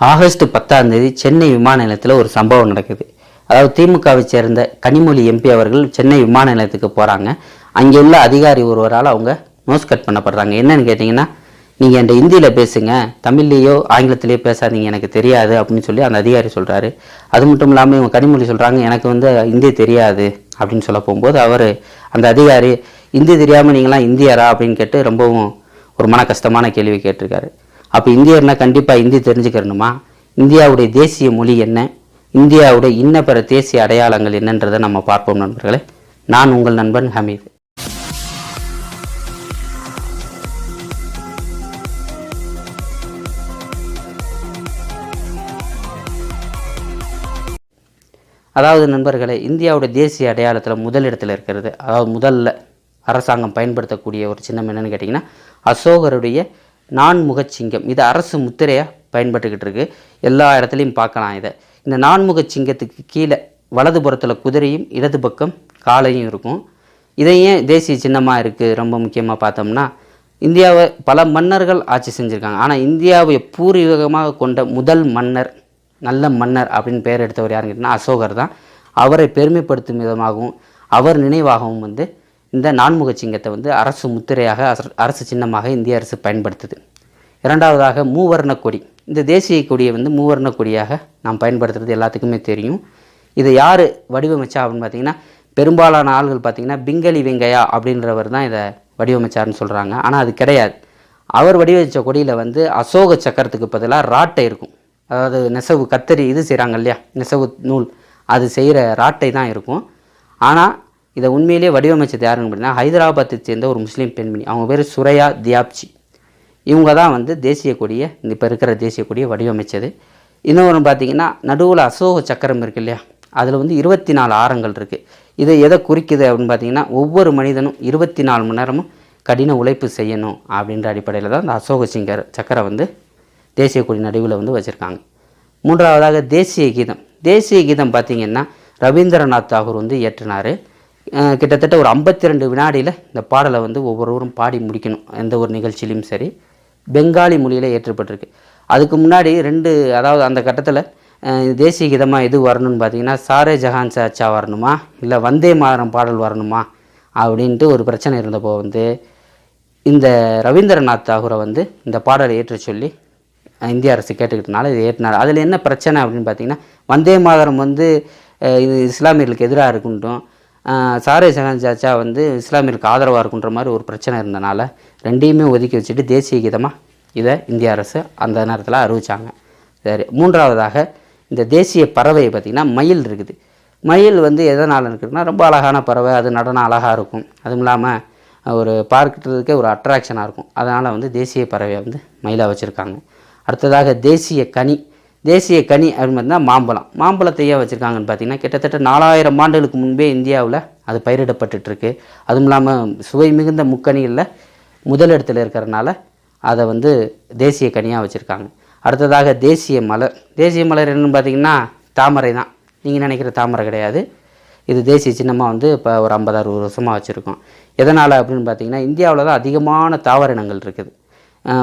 August 10 Chennai விமான நிலையத்தில் ஒரு சம்பவம் நடக்குது. அதாவது திமுகவை சேர்ந்த கனிமொழி எம்பி அவர்கள் சென்னை விமான நிலையத்துக்கு போகிறாங்க. அங்கே உள்ள அதிகாரி ஒருவரால் அவங்க நோஸ் கட் பண்ணப்படுறாங்க. என்னன்னு கேட்டிங்கன்னா, நீங்கள் என்கிட்ட ஹிந்தியில் பேசுங்க, தமிழ்லேயோ ஆங்கிலத்திலேயோ பேசாதீங்க, எனக்கு தெரியாது அப்படின்னு சொல்லி அந்த அதிகாரி சொல்கிறாரு. அது மட்டும் இல்லாமல் இவங்க கனிமொழி சொல்கிறாங்க, எனக்கு ஹிந்தி தெரியாது அப்படின்னு சொல்ல போகும்போது அந்த அதிகாரி ஹிந்தி தெரியாமல் நீங்களாம் இந்தியரா அப்படின்னு கேட்டு ரொம்பவும் ஒரு மன கஷ்டமான கேள்வி கேட்டிருக்காரு. அப்போ இந்தியர்னா கண்டிப்பாக ஹிந்தி தெரிஞ்சுக்கிறணுமா? இந்தியாவுடைய தேசிய மொழி என்ன? இந்தியாவுடைய இன்ன பிற தேசிய அடையாளங்கள் என்னன்றதை நம்ம பார்ப்போம் நண்பர்களே. நான் உங்கள் நண்பன் ஹமீது. அதாவது நண்பர்களே, இந்தியாவுடைய தேசிய அடையாளத்தில் முதலிடத்தில் இருக்கிறது, அதாவது முதல்ல அரசாங்கம் பயன்படுத்தக்கூடிய ஒரு சின்னம் என்னென்னு கேட்டிங்கன்னா, அசோகருடைய நான்முகச் சிங்கம். இது அரசு முத்திரையாக பயன்பட்டுக்கிட்டு இருக்கு. எல்லா இடத்துலையும் பார்க்கலாம் இதை. இந்த நான்முகச் சிங்கத்துக்கு கீழே வலதுபுறத்தில் குதிரையும் இடது பக்கம் காளையும் இருக்கும். இதையே தேசிய சின்னமாக இருக்குது. ரொம்ப முக்கியமாக பார்த்தோம்னா, இந்தியாவை பல மன்னர்கள் ஆட்சி செஞ்சுருக்காங்க. ஆனால் இந்தியாவை பூர்வீகமாக கொண்ட முதல் மன்னர், நல்ல மன்னர் அப்படின்னு பெயர் எடுத்தவர் யாருன்னு கேட்டிங்கன்னா அசோகர் தான். அவரை பெருமைப்படுத்தும் விதமாகவும் அவர் நினைவாகவும் இந்த நான்முக சிங்கத்தை அரசு முத்திரையாக, அரசு சின்னமாக இந்திய அரசு பயன்படுத்துது. இரண்டாவதாக மூவர்ண கொடி. இந்த தேசிய கொடியை மூவர்ண கொடியாக நாம் பயன்படுத்துறது எல்லாத்துக்குமே தெரியும். இதை யார் வடிவமைச்சா அப்படின்னு பார்த்தீங்கன்னா, பெரும்பாலான ஆள்கள் பார்த்திங்கன்னா பிங்களி வெங்கையா அப்படின்றவர் தான் இதை வடிவமைச்சார்னு சொல்கிறாங்க. ஆனால் அது கிடையாது. அவர் வடிவமைச்ச கொடியில் அசோக சக்கரத்துக்கு பதிலாக ராட்டை இருக்கும். அதாவது நெசவு கத்தரி இது செய்கிறாங்க இல்லையா, நெசவு நூல், அது செய்கிற ராட்டை தான் இருக்கும். ஆனால் இதை உண்மையிலேயே வடிவமைச்சது யாருன்னு அப்படின்னா, ஹைதராபாத்தை சேர்ந்த ஒரு முஸ்லீம் பெண்மணி. அவங்க பேர் சுரையா தியாப்சி. இவங்க தான் தேசிய கொடியை, இப்போ இருக்கிற தேசிய கொடியை வடிவமைச்சது. இன்னொன்று பார்த்திங்கன்னா, நடுவில் அசோக சக்கரம் இருக்குது இல்லையா, அதில் 24 ஆரங்கள் இருக்குது. இதை எதை குறிக்குது அப்படின்னு பார்த்திங்கன்னா, ஒவ்வொரு மனிதனும் 24 மணி நேரமும் கடின உழைப்பு செய்யணும் அப்படின்ற அடிப்படையில் தான் இந்த அசோக சக்கரை தேசிய கொடி நடுவில் வச்சுருக்காங்க. மூன்றாவதாக தேசிய கீதம். தேசிய கீதம் பார்த்திங்கன்னா ரவீந்திரநாத் தாகூர் இயற்றினார். கிட்டத்தட்ட ஒரு 52 வினாடியில் இந்த பாடலை ஒவ்வொருவரும் பாடி முடிக்கணும். எந்த ஒரு நிகழ்ச்சியிலையும் சரி. பெங்காலி மொழியில் ஏற்றப்பட்டிருக்கு. அதுக்கு முன்னாடி அதாவது அந்த கட்டத்தில் தேசிய கீதமாக எது வரணும்னு பார்த்திங்கன்னா, சாரே ஜஹான் சே அச்சா வரணுமா, இல்லை வந்தே மாதரம் பாடல் வரணுமா அப்படின்ட்டு ஒரு பிரச்சனை இருந்தப்போ இந்த ரவீந்திரநாத் தாகூரை இந்த பாடலை ஏற்ற சொல்லி இந்திய அரசு கேட்டுக்கிட்டனால இது ஏற்றினார். அதில் என்ன பிரச்சனை அப்படின்னு பார்த்திங்கன்னா, வந்தே மாதரம் இது இஸ்லாமியர்களுக்கு எதிராக இருக்குன்ட்டும், சாரே ஜஹான் சாச்சா இஸ்லாமியர்களுக்கு ஆதரவாக இருக்குன்ற மாதிரி ஒரு பிரச்சனை இருந்தனால ரெண்டையுமே ஒதுக்கி வச்சுட்டு தேசிய கீதமாக இதை இந்திய அரசு அந்த நேரத்தில் அறிவித்தாங்க. சரி, மூன்றாவதாக இந்த தேசிய பறவை பார்த்திங்கன்னா மயில் இருக்குது. மயில் எதனால் இருக்குதுன்னா, ரொம்ப அழகான பறவை, அது நடனம் அழகாக இருக்கும். அதுவும் இல்லாமல் ஒரு பார்க்கிறதுக்கே ஒரு அட்ராக்ஷனாக இருக்கும். அதனால் தேசிய பறவையை மயிலாக வச்சுருக்காங்க. அடுத்ததாக தேசிய கனி. தேசிய கனி அப்படின்னு பார்த்தீங்கன்னா மாம்பழம். மாம்பழத்தை ஏன் வச்சுருக்காங்கன்னு பார்த்தீங்கன்னா, கிட்டத்தட்ட 4000 ஆண்டுகளுக்கு முன்பே இந்தியாவில் அது பயிரிடப்பட்டுருக்கு. அதுவும் இல்லாமல் சுவை மிகுந்த முக்கனிகளில் முதலிடத்தில் இருக்கிறனால அதை தேசிய கனியாக வச்சுருக்காங்க. அடுத்ததாக தேசிய மலர். தேசிய மலர் என்னென்னு பார்த்திங்கன்னா தாமரை தான். நீங்கள் நினைக்கிற தாமரை கிடையாது. இது தேசிய சின்னமாக இப்போ ஒரு 50-60 வருஷமாக வச்சுருக்கோம். எதனால் அப்படின்னு பார்த்திங்கன்னா, இந்தியாவில் தான் அதிகமான தாவர இனங்கள் இருக்குது.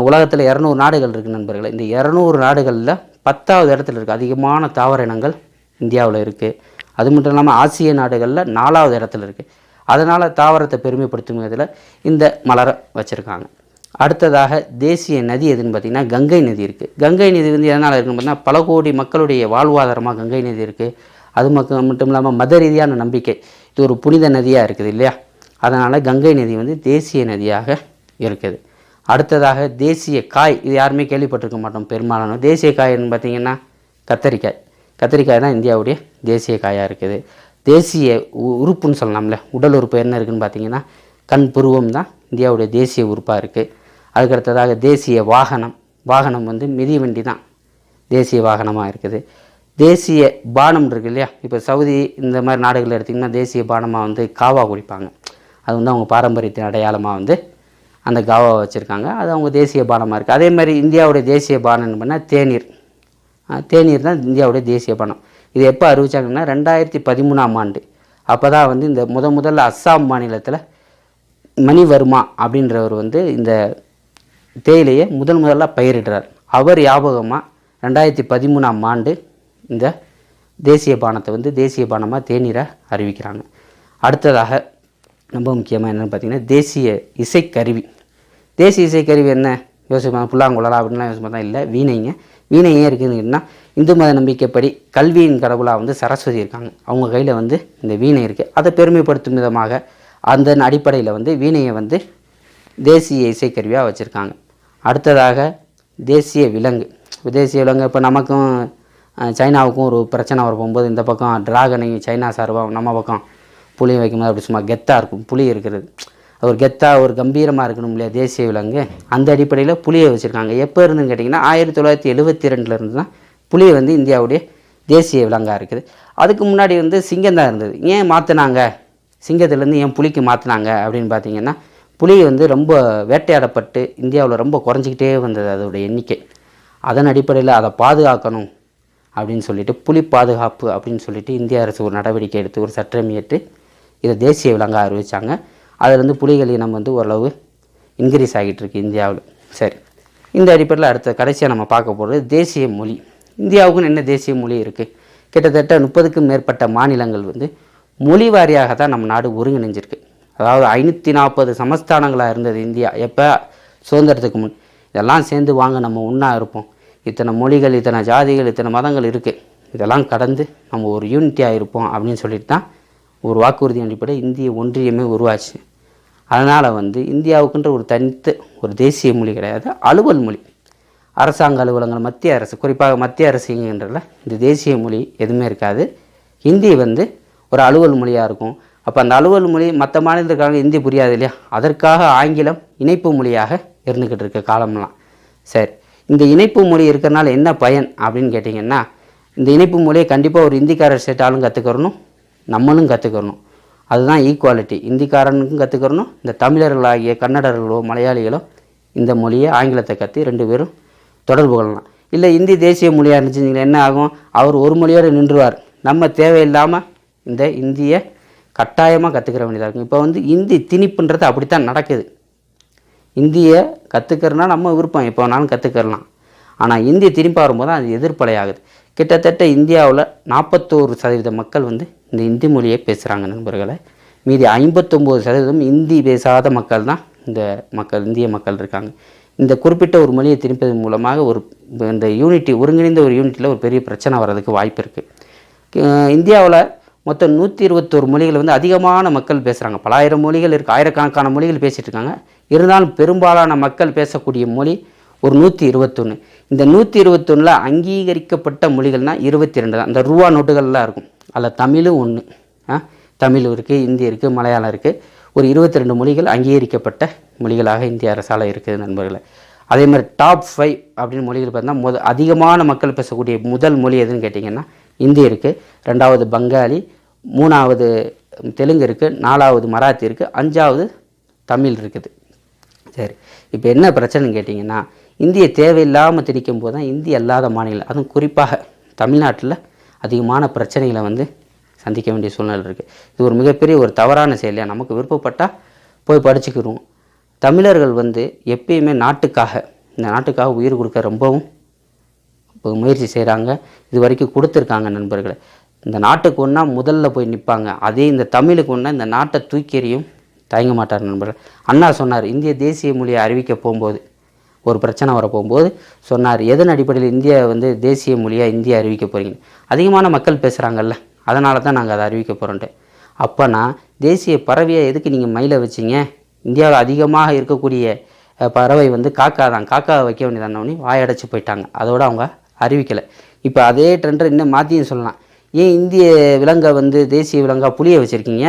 உலகத்தில் 200 நாடுகள் இருக்குது நண்பர்களே. இந்த 200 நாடுகளில் 10வது இடத்துல இருக்குது. அதிகமான தாவர இனங்கள் இந்தியாவில் இருக்குது. அது மட்டும் இல்லாமல் ஆசிய நாடுகளில் 4வது இடத்துல இருக்குது. அதனால் தாவரத்தை பெருமைப்படுத்தும் விதத்தில் இந்த மலரை வச்சுருக்காங்க. அடுத்ததாக தேசிய நதி எதுன்னு பார்த்திங்கன்னா கங்கை நதி இருக்குது. கங்கை நதி எதனால் இருக்குன்னு பார்த்தீங்கன்னா, பல கோடி மக்களுடைய வாழ்வாதாரமாக கங்கை நதி இருக்குது. அது மட்டும் இல்லாமல் மத ரீதியான நம்பிக்கை, இது ஒரு புனித நதியாக இருக்குது இல்லையா, அதனால் கங்கை நதி தேசிய நதியாக இருக்குது. அடுத்ததாக தேசிய காய். இது யாருமே கேள்விப்பட்டிருக்க மாட்டோம் பெரும்பாலான. தேசிய காய்ன்னு பார்த்திங்கன்னா கத்தரிக்காய். கத்தரிக்காய் தான் இந்தியாவுடைய தேசிய காயாக இருக்குது. தேசிய உறுப்புன்னு சொல்லலாம்ல, உடல் உறுப்பு என்ன இருக்குதுன்னு பார்த்திங்கன்னா கண் புருவம் தான் இந்தியாவுடைய தேசிய உறுப்பாக இருக்குது. அதுக்கடுத்ததாக தேசிய வாகனம். வாகனம் மிதிவண்டி தான் தேசிய வாகனமாக இருக்குது. தேசிய பானம் இருக்குது இல்லையா, இப்போ சவுதி இந்த மாதிரி நாடுகளில் எடுத்திங்கன்னா தேசிய பானமாக காவா குடிப்பாங்க. அது அவங்க பாரம்பரியத்தின் அடையாளமாக அந்த காவா வச்சுருக்காங்க. அது அவங்க தேசிய பானமாக இருக்குது. அதே மாதிரி இந்தியாவுடைய தேசிய பானம் பண்ணால் தேநீர். தேநீர் தான் இந்தியாவுடைய தேசிய பானம். இது எப்போ அறிவிச்சாங்கன்னா 2013ஆம் ஆண்டு. அப்போ தான் இந்த முதல்ல அஸ்ஸாம் மாநிலத்தில் மணிவர்மா அப்படின்றவர் இந்த தேயிலையை முதல்ல பயிரிடுறார். அவர் ஞாபகமாக 2013ஆம் ஆண்டு இந்த தேசிய பானத்தை வந்து தேசிய பானமாக தேநீரை அறிவிக்கிறாங்க. அடுத்ததாக ரொம்ப முக்கியமாக என்னென்னு பார்த்தீங்கன்னா தேசிய இசைக்கருவி. தேசிய இசைக்கருவி என்ன யோசிப்பாங்க, புல்லாங்குழலா அப்படின்லாம் யோசிப்பா இல்லை, வீணைங்க. வீணை ஏன் இருக்குதுன்னா இந்து மத நம்பிக்கைப்படி கல்வியின் கடவுளாக வந்து சரஸ்வதி இருக்காங்க, அவங்க கையில் வந்து இந்த வீணை இருக்குது. அதை பெருமைப்படுத்தும் விதமாக அந்த அடிப்படையில் வந்து வீணையை வந்து தேசிய இசைக்கருவியாக வச்சுருக்காங்க. அடுத்ததாக தேசிய விலங்கு. தேசிய விலங்கு இப்போ நமக்கும் சைனாவுக்கும் ஒரு பிரச்சனை வர போகும்போது இந்த பக்கம் டிராகனை சைனா சார்பாக நம்ம பக்கம் புளியை வைக்கும்போது அப்படி சும்மா கெத்தாக இருக்கும், புலி இருக்கிறது ஒரு கெத்தாக ஒரு கம்பீரமாக இருக்கணும் இல்லையா தேசிய விலங்கு. அந்த அடிப்படையில் புலியை வச்சுருக்காங்க. எப்போ இருந்துன்னு கேட்டிங்கன்னா 1972 தான் புலியை வந்து இந்தியாவுடைய தேசிய விலங்காக இருக்குது. அதுக்கு முன்னாடி வந்து சிங்கம் தான் இருந்தது. ஏன் மாற்றினாங்க, சிங்கத்துலேருந்து ஏன் புலிக்கு மாற்றினாங்க அப்படின்னு பார்த்தீங்கன்னா புலி வந்து ரொம்ப வேட்டையாடப்பட்டு இந்தியாவில் ரொம்ப குறைஞ்சிக்கிட்டே வந்தது அதோடைய எண்ணிக்கை. அதன் அடிப்படையில் அதை பாதுகாக்கணும் அப்படின்னு சொல்லிட்டு புலி பாதுகாப்பு அப்படின்னு சொல்லிட்டு இந்திய அரசு ஒரு நடவடிக்கை எடுத்து ஒரு சட்டம் இயற்றி இதை தேசிய விலங்காக அறிவித்தாங்க. அதில் வந்து புலிகள் இனம் வந்து ஓரளவு இன்க்ரீஸ் ஆகிட்டு இருக்கு இந்தியாவில். சரி, இந்த அடிப்படையில் அடுத்த கடைசியாக நம்ம பார்க்க போகிறது தேசிய மொழி. இந்தியாவுக்குன்னு என்ன தேசிய மொழி இருக்குது? கிட்டத்தட்ட 30க்கும் மேற்பட்ட மாநிலங்கள் வந்து மொழி வாரியாக தான் நம்ம நாடு ஒருங்கிணைஞ்சிருக்கு. அதாவது 540 சமஸ்தானங்களாக இருந்தது இந்தியா எப்போ சுதந்திரத்துக்கு முன். இதெல்லாம் சேர்ந்து வாங்க நம்ம ஒன்றா இருப்போம், இத்தனை மொழிகள் இத்தனை ஜாதிகள் இத்தனை மதங்கள் இருக்குது, இதெல்லாம் கடந்து நம்ம ஒரு யூனிட்டியாக இருப்போம் அப்படின்னு சொல்லிட்டு தான் ஒரு வாக்குறுதி அடிப்படை இந்திய ஒன்றியமே உருவாச்சு. அதனால் வந்து இந்தியாவுக்குன்ற ஒரு தனித்து ஒரு தேசிய மொழி கிடையாது, அலுவல் மொழி. அரசாங்க அலுவலகங்கள் மத்திய அரசு, குறிப்பாக மத்திய அரசுங்கன்றதில் இந்த தேசிய மொழி எதுவுமே இருக்காது. ஹிந்தி வந்து ஒரு அலுவல் மொழியாக இருக்கும். அப்போ அந்த அலுவல் மொழி மற்ற மாநிலத்துக்காக ஹிந்தி புரியாது இல்லையா, அதற்காக ஆங்கிலம் இணைப்பு மொழியாக இருந்துக்கிட்டு இருக்க காலம்லாம். சரி, இந்த இணைப்பு மொழி இருக்கிறனால என்ன பயன் அப்படின்னு கேட்டிங்கன்னா இந்த இணைப்பு மொழியை கண்டிப்பாக ஒரு ஹிந்திக்காரர் ஸ்டேட்டாலும் கற்றுக்கிறணும், நம்மளும் கற்றுக்கிறணும். அதுதான் ஈக்குவாலிட்டி. இந்திக்காரனுக்கும் கற்றுக்கிறணும், இந்த தமிழர்களாகிய கன்னடர்களோ மலையாளிகளோ இந்த மொழியை ஆங்கிலத்தை கற்று 2 பேரும் தொடர்பு கொள்ளலாம். இல்லை இந்தி தேசிய மொழியாக இருந்துச்சுங்களா என்ன ஆகும், அவர் ஒரு மொழியோடு நின்றுவார். நம்ம தேவையில்லாமல் இந்த இந்தியை கட்டாயமாக கற்றுக்கிற வேண்டியதாக இருக்கும். இப்போ வந்து இந்தி திணிப்புன்றது அப்படித்தான் நடக்குது. இந்தியை கற்றுக்கிறனா நம்ம விருப்பம், எப்போ வேணாலும் கற்றுக்கலாம். ஆனால் இந்திய திணிப்பாக வரும்போது அது எதிர்ப்பலையாகுது. கிட்டத்தட்ட இந்தியாவில் 41% மக்கள் வந்து இந்த இந்தி மொழியை பேசுகிறாங்க நண்பர்களை. மீதி 59% இந்தி பேசாத மக்கள் தான் இந்திய மக்கள் இருக்காங்க. இந்த குறிப்பிட்ட ஒரு மொழியை திணிப்பதன் மூலமாக ஒரு இந்த யூனிட்டி ஒருங்கிணைந்த ஒரு யூனிட்டியில் ஒரு பெரிய பிரச்சனை வர்றதுக்கு வாய்ப்பு இருக்குது. இந்தியாவில் மொத்தம் 121 மொழிகள் வந்து அதிகமான மக்கள் பேசுகிறாங்க. பல ஆயிரம் மொழிகள் இருக்குது, ஆயிரக்கணக்கான மொழிகள் பேசிகிட்டு இருக்காங்க. இருந்தாலும் பெரும்பாலான மக்கள் பேசக்கூடிய மொழி ஒரு 121. இந்த 121ல் அங்கீகரிக்கப்பட்ட மொழிகள்னால் 22 தான். இந்த ரூபா நோட்டுகள்லாம் இருக்கும், அதில் தமிழும் ஒன்று. தமிழ் இருக்குது, இந்தி இருக்குது, மலையாளம் இருக்குது. ஒரு 22 மொழிகள் அங்கீகரிக்கப்பட்ட மொழிகளாக இந்திய அரசால் இருக்குது நண்பர்களை. அதே மாதிரி டாப் 5 அப்படின்னு மொழிகள் பார்த்தீங்கன்னா அதிகமான மக்கள் பேசக்கூடிய முதல் மொழி எதுன்னு கேட்டிங்கன்னா இந்தி இருக்குது, 2வது பங்காளி, 3வது தெலுங்கு இருக்குது, 4வது மராத்தி இருக்குது, 5வது தமிழ் இருக்குது. சரி, இப்போ என்ன பிரச்சனைன்னு கேட்டிங்கன்னா இந்தியை தேவையில்லாமல் திணிக்கும் போது தான் இந்தி அல்லாத மாநிலம், அதுவும் குறிப்பாக தமிழ்நாட்டில் அதிகமான பிரச்சனைகளை வந்து சந்திக்க வேண்டிய சூழ்நிலை இருக்குது. இது ஒரு மிகப்பெரிய ஒரு தவறான செயலியாக நமக்கு விருப்பப்பட்டால் போய் படிச்சுக்கிறோம். தமிழர்கள் வந்து எப்பயுமே இந்த நாட்டுக்காக உயிர் கொடுக்க ரொம்பவும் முயற்சி செய்கிறாங்க, இது வரைக்கும் கொடுத்துருக்காங்க நண்பர்களை. இந்த நாட்டுக்கு ஒன்றா முதல்ல போய் நிற்பாங்க. அதே இந்த தமிழுக்கு ஒன்றா இந்த நாட்டை தூக்கி எறியும் தயங்க மாட்டார் நண்பர்கள். அண்ணா சொன்னார், இந்திய தேசிய மொழியை அறிவிக்க போகும்போது ஒரு பிரச்சனை வர போகும்போது சொன்னார், எதன் அடிப்படையில் இந்தியா வந்து தேசிய மொழியாக இந்தியா அறிவிக்க போகிறீங்க, அதிகமான மக்கள் பேசுகிறாங்கல்ல, அதனால தான் நாங்கள் அதை அறிவிக்க போகிறோன்ட்டு. அப்போனா தேசிய பறவையை எதுக்கு நீங்கள் மயிலை வச்சிங்க? இந்தியாவில் அதிகமாக இருக்கக்கூடிய பறவை வந்து காக்கா தான், காக்காவை வைக்க வேண்டியதானே வாயடைச்சு போயிட்டாங்க, அதோடு அவங்க அறிவிக்கலை. இப்போ அதே ட்ரெண்டை இன்னும் மாற்றியும் சொல்லலாம். ஏன் இந்திய விலங்கை வந்து தேசிய விலங்காக புலியை வச்சுருக்கீங்க?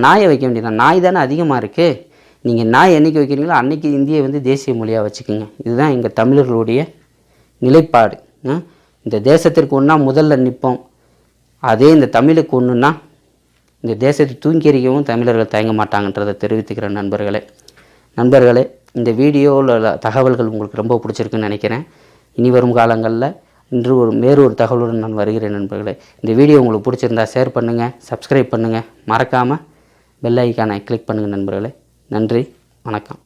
நாயை வைக்க வேண்டியதான், நாய் தானே அதிகமாக இருக்குது. நீங்கள் நாய் என்றைக்கு வைக்கிறீங்களோ அன்றைக்கி இந்தியை வந்து தேசிய மொழியாக வச்சுக்கோங்க. இதுதான் எங்கள் தமிழர்களுடைய நிலைப்பாடு. இந்த தேசத்திற்கு ஒன்றா முதல்ல நிற்போம், அதே இந்த தமிழுக்கு ஒன்றுன்னா இந்த தேசத்தை தூங்கி எறியவும் தமிழர்கள் தயங்க மாட்டாங்கன்றதை தெரிவித்துக்கிற நண்பர்களே, இந்த வீடியோவில் தகவல்கள் உங்களுக்கு ரொம்ப பிடிச்சிருக்குன்னு நினைக்கிறேன். இனி வரும் காலங்களில் வேறு ஒரு தகவலுடன் நான் வருகிறேன் நண்பர்களே. இந்த வீடியோ உங்களுக்கு பிடிச்சிருந்தா ஷேர் பண்ணுங்கள், சப்ஸ்கிரைப் பண்ணுங்கள், மறக்காமல் பெல் ஐக்கானை கிளிக் பண்ணுங்கள் நண்பர்களே. நன்றி, வணக்கம்.